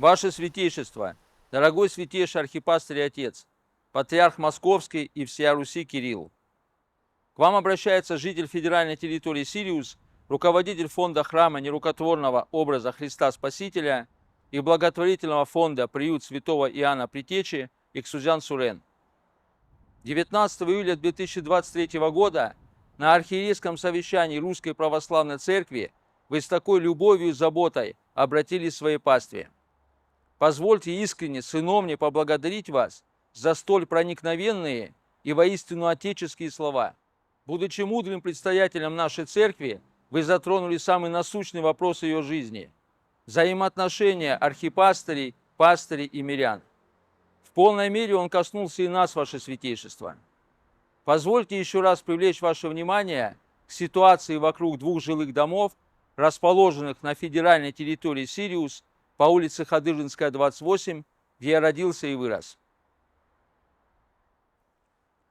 Ваше Святейшество, дорогой святейший архипастырь и отец, патриарх Московский и всея Руси Кирилл, к вам обращается житель федеральной территории Сириус, руководитель фонда храма нерукотворного образа Христа Спасителя и благотворительного фонда «Приют святого Иоанна Предтечи» Иксузян Сурен. 19 июля 2023 года на архиерейском совещании Русской Православной Церкви вы с такой любовью и заботой обратились к своей пастве. Позвольте искренне, сыновне поблагодарить вас за столь проникновенные и воистину отеческие слова. Будучи мудрым предстоятелем нашей церкви, вы затронули самый насущный вопрос ее жизни – взаимоотношения архипастырей, пастырей и мирян. В полной мере он коснулся и нас, ваше святейшество. Позвольте еще раз привлечь ваше внимание к ситуации вокруг двух жилых домов, расположенных на федеральной территории Сириус по улице Хадыженская, 28, где я родился и вырос.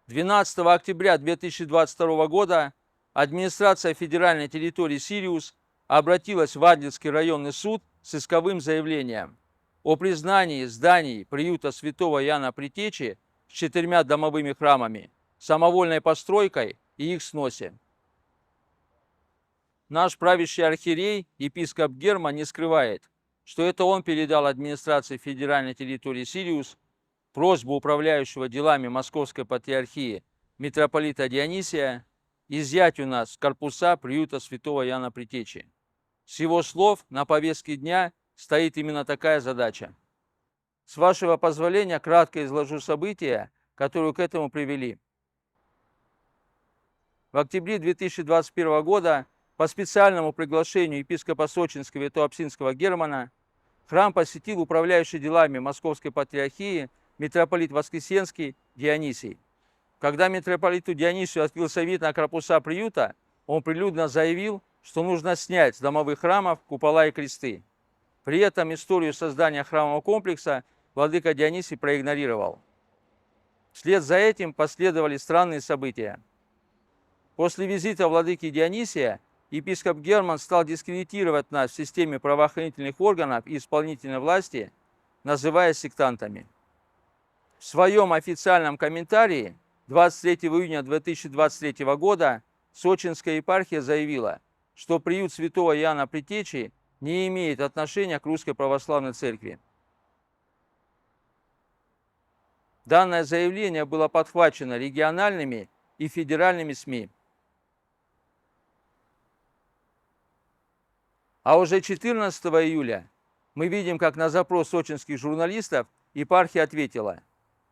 12 октября 2022 года администрация федеральной территории Сириус обратилась в Адлерский районный суд с исковым заявлением о признании зданий приюта святого Иоанна Предтечи с 4 домовыми храмами самовольной постройкой и их сносе. Наш правящий архиерей, епископ Герман, не скрывает, что это он передал администрации федеральной территории Сириус просьбу управляющего делами Московской Патриархии митрополита Дионисия изъять у нас корпуса приюта святого Иоанна Предтечи. С его слов на повестке дня стоит именно такая задача. С вашего позволения кратко изложу события, которые к этому привели. В октябре 2021 года по специальному приглашению епископа Сочинского и Туапсинского Германа храм посетил управляющий делами Московской Патриархии митрополит Воскресенский Дионисий. Когда митрополиту Дионисию открылся вид на корпуса приюта, он прилюдно заявил, что нужно снять с домовых храмов купола и кресты. При этом историю создания храмового комплекса владыка Дионисий проигнорировал. Вслед за этим последовали странные события. После визита владыки Дионисия епископ Герман стал дискредитировать нас в системе правоохранительных органов и исполнительной власти, называя сектантами. В своем официальном комментарии 23 июня 2023 года Сочинская епархия заявила, что приют святого Иоанна Предтечи не имеет отношения к Русской Православной Церкви. Данное заявление было подхвачено региональными и федеральными СМИ. А уже 14 июля мы видим, как на запрос сочинских журналистов епархия ответила,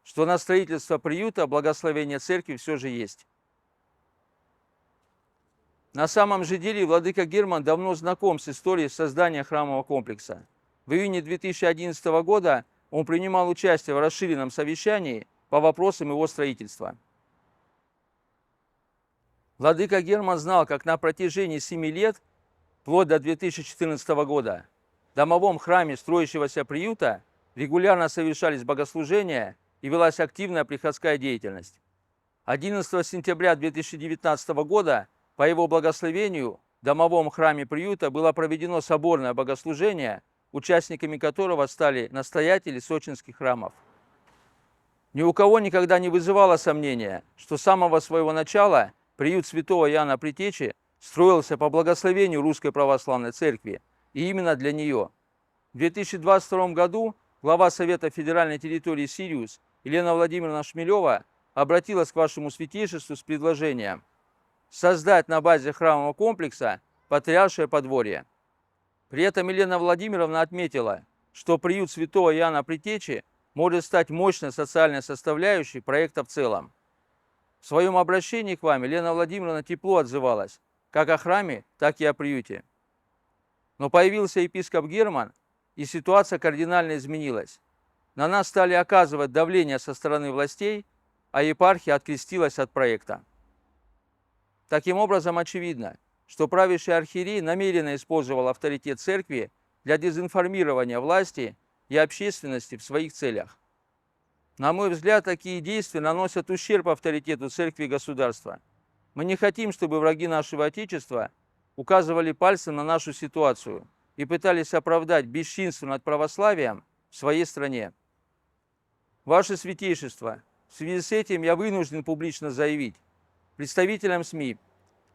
что на строительство приюта благословение церкви все же есть. На самом же деле владыка Герман давно знаком с историей создания храмового комплекса. В июне 2011 года он принимал участие в расширенном совещании по вопросам его строительства. Владыка Герман знал, как на протяжении 7 лет, вплоть до 2014 года, в домовом храме строящегося приюта регулярно совершались богослужения и велась активная приходская деятельность. 11 сентября 2019 года по его благословению в домовом храме приюта было проведено соборное богослужение, участниками которого стали настоятели сочинских храмов. Ни у кого никогда не вызывало сомнения, что с самого своего начала приют святого Иоанна Предтечи строился по благословению Русской Православной Церкви, и именно для нее. В 2022 году глава Совета федеральной территории Сириус Елена Владимировна Шмелева обратилась к вашему святейшеству с предложением создать на базе храмового комплекса патриаршее подворье. При этом Елена Владимировна отметила, что приют святого Иоанна Предтечи может стать мощной социальной составляющей проекта в целом. В своем обращении к вам Елена Владимировна тепло отзывалась как о храме, так и о приюте. Но появился епископ Герман, и ситуация кардинально изменилась. На нас стали оказывать давление со стороны властей, а епархия открестилась от проекта. Таким образом, очевидно, что правящий архиерей намеренно использовал авторитет церкви для дезинформирования власти и общественности в своих целях. На мой взгляд, такие действия наносят ущерб авторитету церкви и государства. Мы не хотим, чтобы враги нашего Отечества указывали пальцем на нашу ситуацию и пытались оправдать бесчинство над православием в своей стране. Ваше Святейшество, в связи с этим я вынужден публично заявить представителям СМИ,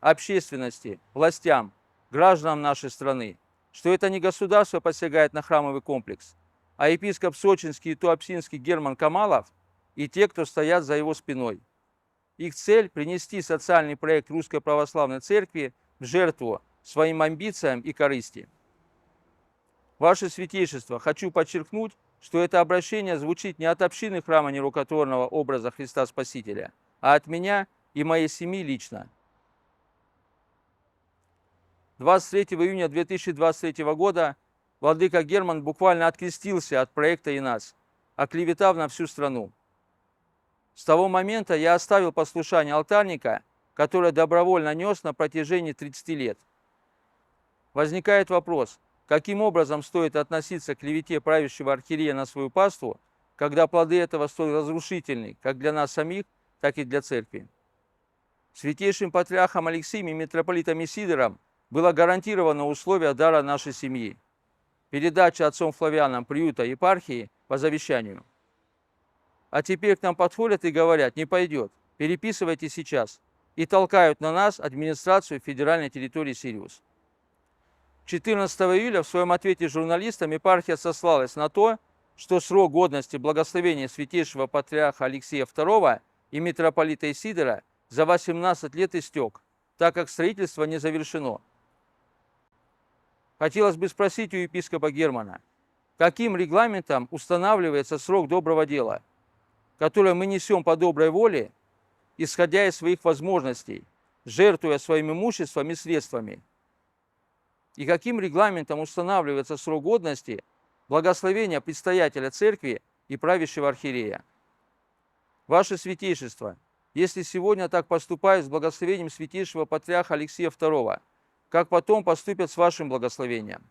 общественности, властям, гражданам нашей страны, что это не государство посягает на храмовый комплекс, а епископ сочинский и туапсинский Герман Камалов и те, кто стоят за его спиной. Их цель – принести социальный проект Русской Православной Церкви в жертву своим амбициям и корысти. Ваше Святейшество, хочу подчеркнуть, что это обращение звучит не от общины храма нерукотворного образа Христа Спасителя, а от меня и моей семьи лично. 23 июня 2023 года владыка Герман буквально открестился от проекта и нас, оклеветав на всю страну. С того момента я оставил послушание алтарника, которое добровольно нес на протяжении 30 лет. Возникает вопрос, каким образом стоит относиться к клевете правящего архиерея на свою паству, когда плоды этого столь разрушительны как для нас самих, так и для церкви. Святейшим патриархом Алексием и митрополитом Исидором было гарантировано условие дара нашей семьи – передача отцом Флавианом приюта епархии по завещанию. А теперь к нам подходят и говорят: не пойдет, переписывайте сейчас, и толкают на нас администрацию федеральной территории Сириус. 14 июля в своем ответе журналистам епархия сослалась на то, что срок годности благословения святейшего патриарха Алексия II и митрополита Исидора за 18 лет истек, так как строительство не завершено. Хотелось бы спросить у епископа Германа, каким регламентом устанавливается срок доброго дела, которое мы несем по доброй воле, исходя из своих возможностей, жертвуя своим имуществом и средствами, и каким регламентом устанавливается срок годности благословения предстоятеля церкви и правящего архиерея. Ваше Святейшество, если сегодня так поступают с благословением святейшего патриарха Алексия II, как потом поступят с вашим благословением?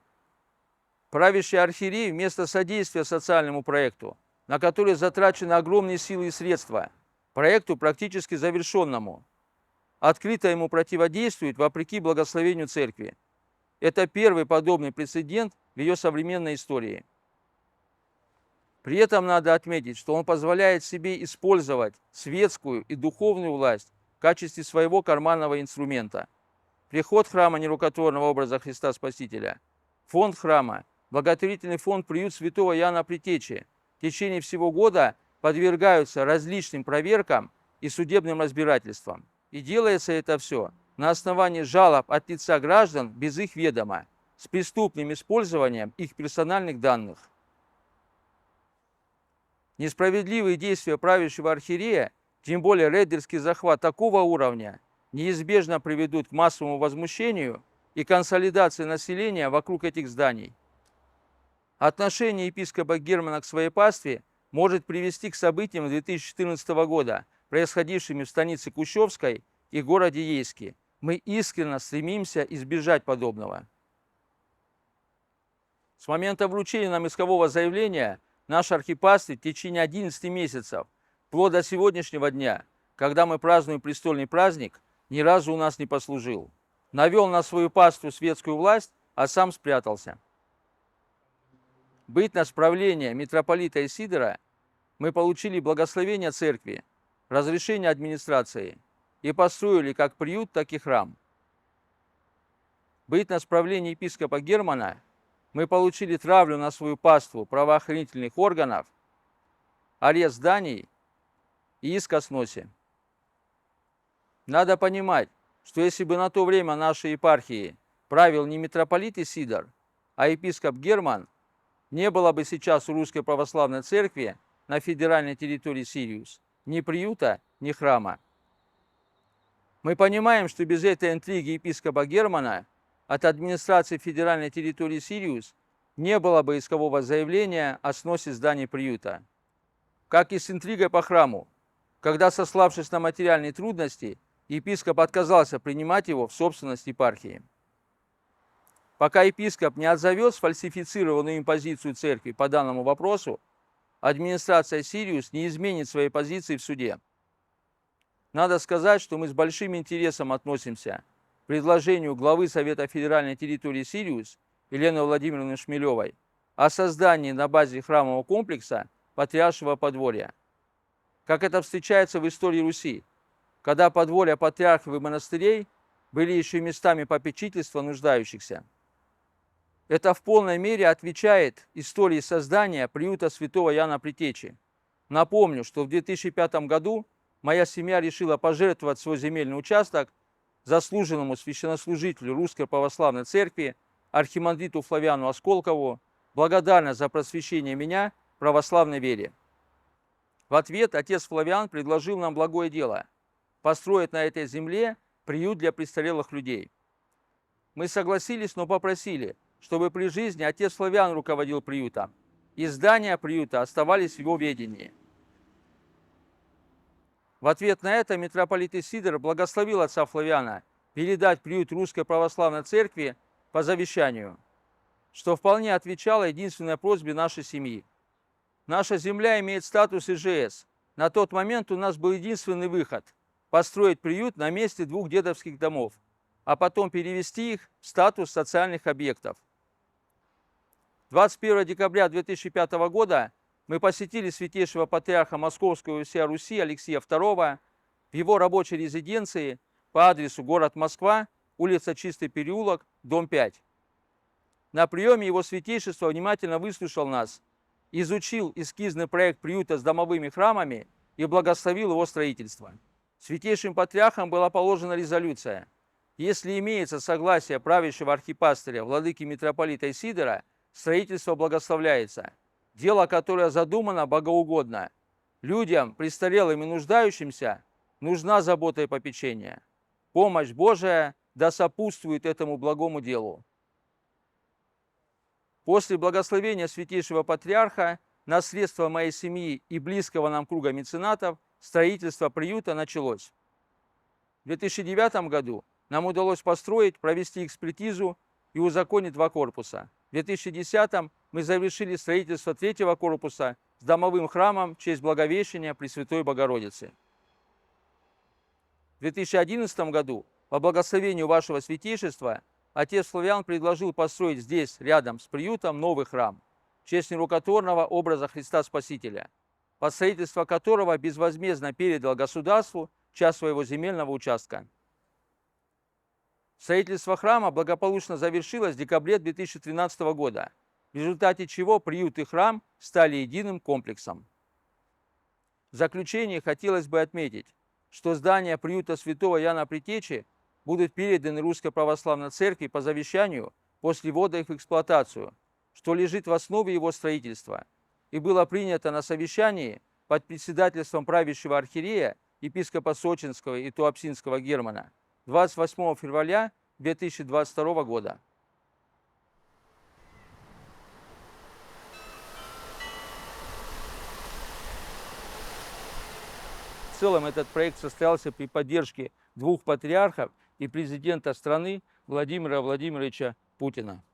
Правящий архиерей вместо содействия социальному проекту, на который затрачены огромные силы и средства, проекту практически завершенному, открыто ему противодействует вопреки благословению церкви. Это первый подобный прецедент в ее современной истории. При этом надо отметить, что он позволяет себе использовать светскую и духовную власть в качестве своего карманного инструмента. Приход храма нерукотворного образа Христа Спасителя, фонд храма, благотворительный фонд «Приют святого Иоанна Предтечи» в течение всего года подвергаются различным проверкам и судебным разбирательствам. И делается это все на основании жалоб от лица граждан без их ведома, с преступным использованием их персональных данных. Несправедливые действия правящего архиерея, тем более рейдерский захват такого уровня, неизбежно приведут к массовому возмущению и консолидации населения вокруг этих зданий. Отношение епископа Германа к своей пастве может привести к событиям 2014 года, происходившим в станице Кущевской и городе Ейске. Мы искренне стремимся избежать подобного. С момента вручения нам искового заявления наш архипастырь в течение 11 месяцев, вплоть до сегодняшнего дня, когда мы празднуем престольный праздник, ни разу у нас не послужил. Навел на свою паству светскую власть, а сам спрятался. Бытность правления митрополита Исидора мы получили благословение церкви, разрешение администрации и построили как приют, так и храм. Бытность правления епископа Германа мы получили травлю на свою паству правоохранительных органов, арест зданий и иск о сносе. Надо понимать, что если бы на то время нашей епархии правил не митрополит Исидор, а епископ Герман, не было бы сейчас у Русской Православной Церкви на федеральной территории Сириус ни приюта, ни храма. Мы понимаем, что без этой интриги епископа Германа от администрации федеральной территории Сириус не было бы искового заявления о сносе зданий приюта. Как и с интригой по храму, когда, сославшись на материальные трудности, епископ отказался принимать его в собственность епархии. Пока епископ не отзовет сфальсифицированную им позицию церкви по данному вопросу, администрация Сириус не изменит своей позиции в суде. Надо сказать, что мы с большим интересом относимся к предложению главы Совета федеральной территории Сириус Елены Владимировны Шмелевой о создании на базе храмового комплекса Патриаршего подворья. Как это встречается в истории Руси, когда подворья патриархов и монастырей были еще местами попечительства нуждающихся. Это в полной мере отвечает истории создания приюта святого Иоанна Предтечи. Напомню, что в 2005 году моя семья решила пожертвовать свой земельный участок заслуженному священнослужителю Русской Православной Церкви архимандриту Флавиану Осколкову, благодарна за просвещение меня в православной вере. В ответ отец Флавиан предложил нам благое дело – построить на этой земле приют для престарелых людей. Мы согласились, но попросили, чтобы при жизни отец Флавиан руководил приютом, и здания приюта оставались в его ведении. В ответ на это митрополит Исидор благословил отца Флавиана передать приют Русской Православной Церкви по завещанию, что вполне отвечало единственной просьбе нашей семьи. Наша земля имеет статус ИЖС. На тот момент у нас был единственный выход – построить приют на месте 2 дедовских домов, а потом перевести их в статус социальных объектов. 21 декабря 2005 года мы посетили святейшего патриарха Московского и всей Руси Алексия II в его рабочей резиденции по адресу город Москва, улица Чистый переулок, дом 5. На приеме его святейшество внимательно выслушал нас, изучил эскизный проект приюта с домовыми храмами и благословил его строительство. Святейшим патриархом была положена резолюция: если имеется согласие правящего архипастыря владыки митрополита Исидора, строительство благословляется. Дело, которое задумано, богоугодно. Людям, престарелым и нуждающимся, нужна забота и попечение. Помощь Божия да сопутствует этому благому делу. После благословения святейшего патриарха на средства моей семьи и близкого нам круга меценатов строительство приюта началось. В 2009 году нам удалось построить, провести экспертизу и узаконить 2 корпуса. В 2010 мы завершили строительство 3-го корпуса с домовым храмом в честь Благовещения Пресвятой Богородицы. В 2011 году по благословению вашего святейшества отец Флавиан предложил построить здесь, рядом с приютом, новый храм в честь нерукотворного образа Христа Спасителя, под строительство которого безвозмездно передал государству часть своего земельного участка. Строительство храма благополучно завершилось в декабре 2013 года, в результате чего приют и храм стали единым комплексом. В заключение хотелось бы отметить, что здания приюта святого Иоанна Предтечи будут переданы Русской Православной Церкви по завещанию после ввода их в эксплуатацию, что лежит в основе его строительства, и было принято на совещании под председательством правящего архиерея, епископа Сочинского и Туапсинского Германа 28 февраля 2022 года. В целом этот проект состоялся при поддержке 2 патриархов и президента страны Владимира Владимировича Путина.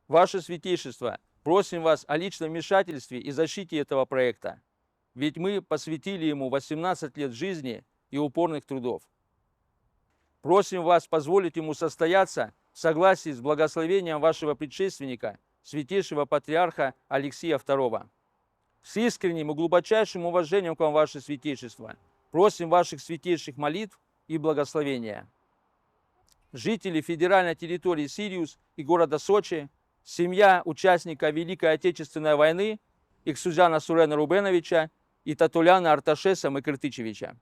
Ваше Святейшество, просим вас о личном вмешательстве и защите этого проекта, ведь мы посвятили ему 18 лет жизни и упорных трудов. Просим вас позволить ему состояться в согласии с благословением вашего предшественника, святейшего патриарха Алексия II. С искренним и глубочайшим уважением к вам, ваше святейшество, просим ваших святейших молитв и благословения. Жители федеральной территории Сириус и города Сочи, семья участника Великой Отечественной войны Иксузяна Сурена Рубеновича и Татуляна Арташеса Мыкыртычевича.